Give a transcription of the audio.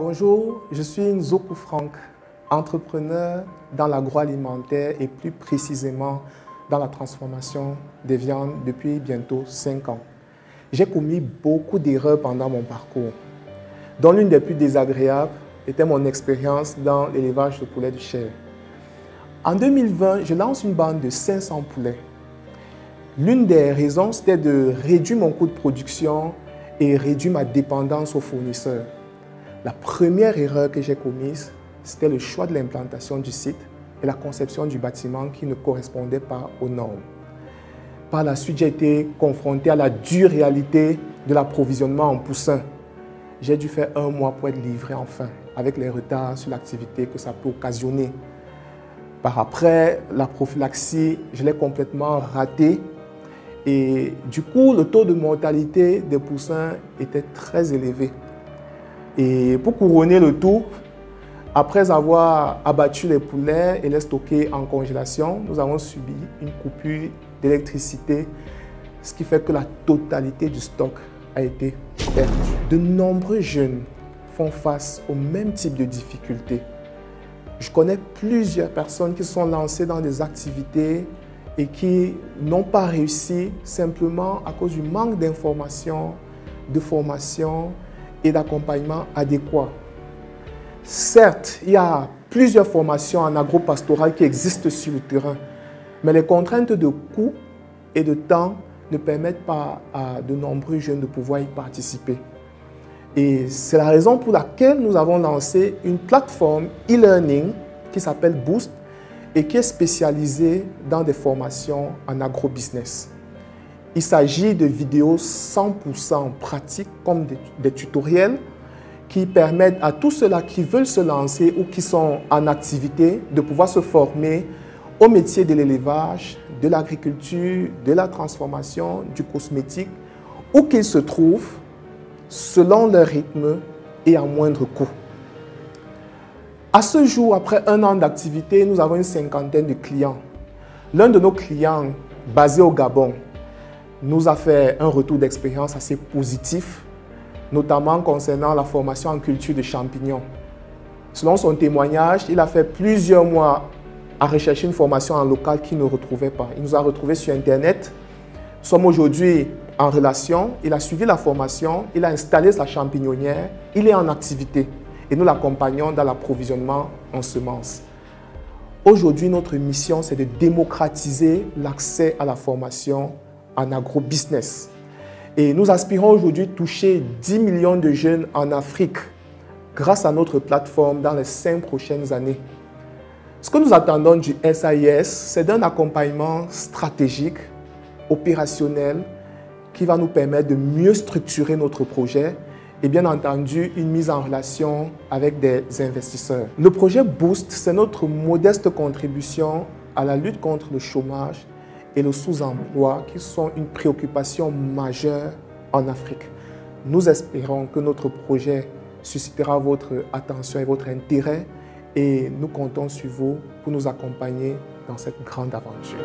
Bonjour, je suis Nzoku Franck, entrepreneur dans l'agroalimentaire et plus précisément dans la transformation des viandes depuis bientôt 5 ans. J'ai commis beaucoup d'erreurs pendant mon parcours, dont l'une des plus désagréables était mon expérience dans l'élevage de poulets de chair. En 2020, je lance une bande de 500 poulets. L'une des raisons, c'était de réduire mon coût de production et réduire ma dépendance aux fournisseurs. La première erreur que j'ai commise, c'était le choix de l'implantation du site et la conception du bâtiment qui ne correspondait pas aux normes. Par la suite, j'ai été confronté à la dure réalité de l'approvisionnement en poussins. J'ai dû faire 1 mois pour être livré enfin, avec les retards sur l'activité que ça peut occasionner. Par après, la prophylaxie, je l'ai complètement ratée. Et du coup, le taux de mortalité des poussins était très élevé. Et pour couronner le tout, après avoir abattu les poulets et les stockés en congélation, nous avons subi une coupure d'électricité, ce qui fait que la totalité du stock a été perdue. De nombreux jeunes font face au même type de difficultés. Je connais plusieurs personnes qui sont lancées dans des activités et qui n'ont pas réussi simplement à cause du manque d'informations, de formation et d'accompagnement adéquat. Certes, il y a plusieurs formations en agropastoral qui existent sur le terrain, mais les contraintes de coût et de temps ne permettent pas à de nombreux jeunes de pouvoir y participer. Et c'est la raison pour laquelle nous avons lancé une plateforme e-learning qui s'appelle Boost et qui est spécialisée dans des formations en agrobusiness. Il s'agit de vidéos 100% pratiques comme des tutoriels qui permettent à tous ceux-là qui veulent se lancer ou qui sont en activité de pouvoir se former au métier de l'élevage, de l'agriculture, de la transformation, du cosmétique, où qu'ils se trouvent, selon leur rythme et à moindre coût. À ce jour, après 1 an d'activité, nous avons une 50aine de clients. L'un de nos clients, basé au Gabon, nous a fait un retour d'expérience assez positif, notamment concernant la formation en culture de champignons. Selon son témoignage, il a fait plusieurs mois à rechercher une formation en local qu'il ne retrouvait pas. Il nous a retrouvés sur Internet. Nous sommes aujourd'hui en relation. Il a suivi la formation, il a installé sa champignonnière, il est en activité et nous l'accompagnons dans l'approvisionnement en semences. Aujourd'hui, notre mission, c'est de démocratiser l'accès à la formation en agrobusiness. Et nous aspirons aujourd'hui toucher 10 millions de jeunes en Afrique grâce à notre plateforme dans les 5 prochaines années. Ce que nous attendons du SAIS, c'est d'un accompagnement stratégique, opérationnel, qui va nous permettre de mieux structurer notre projet et bien entendu une mise en relation avec des investisseurs. Le projet Boost, c'est notre modeste contribution à la lutte contre le chômage et le sous-emploi qui sont une préoccupation majeure en Afrique. Nous espérons que notre projet suscitera votre attention et votre intérêt et nous comptons sur vous pour nous accompagner dans cette grande aventure.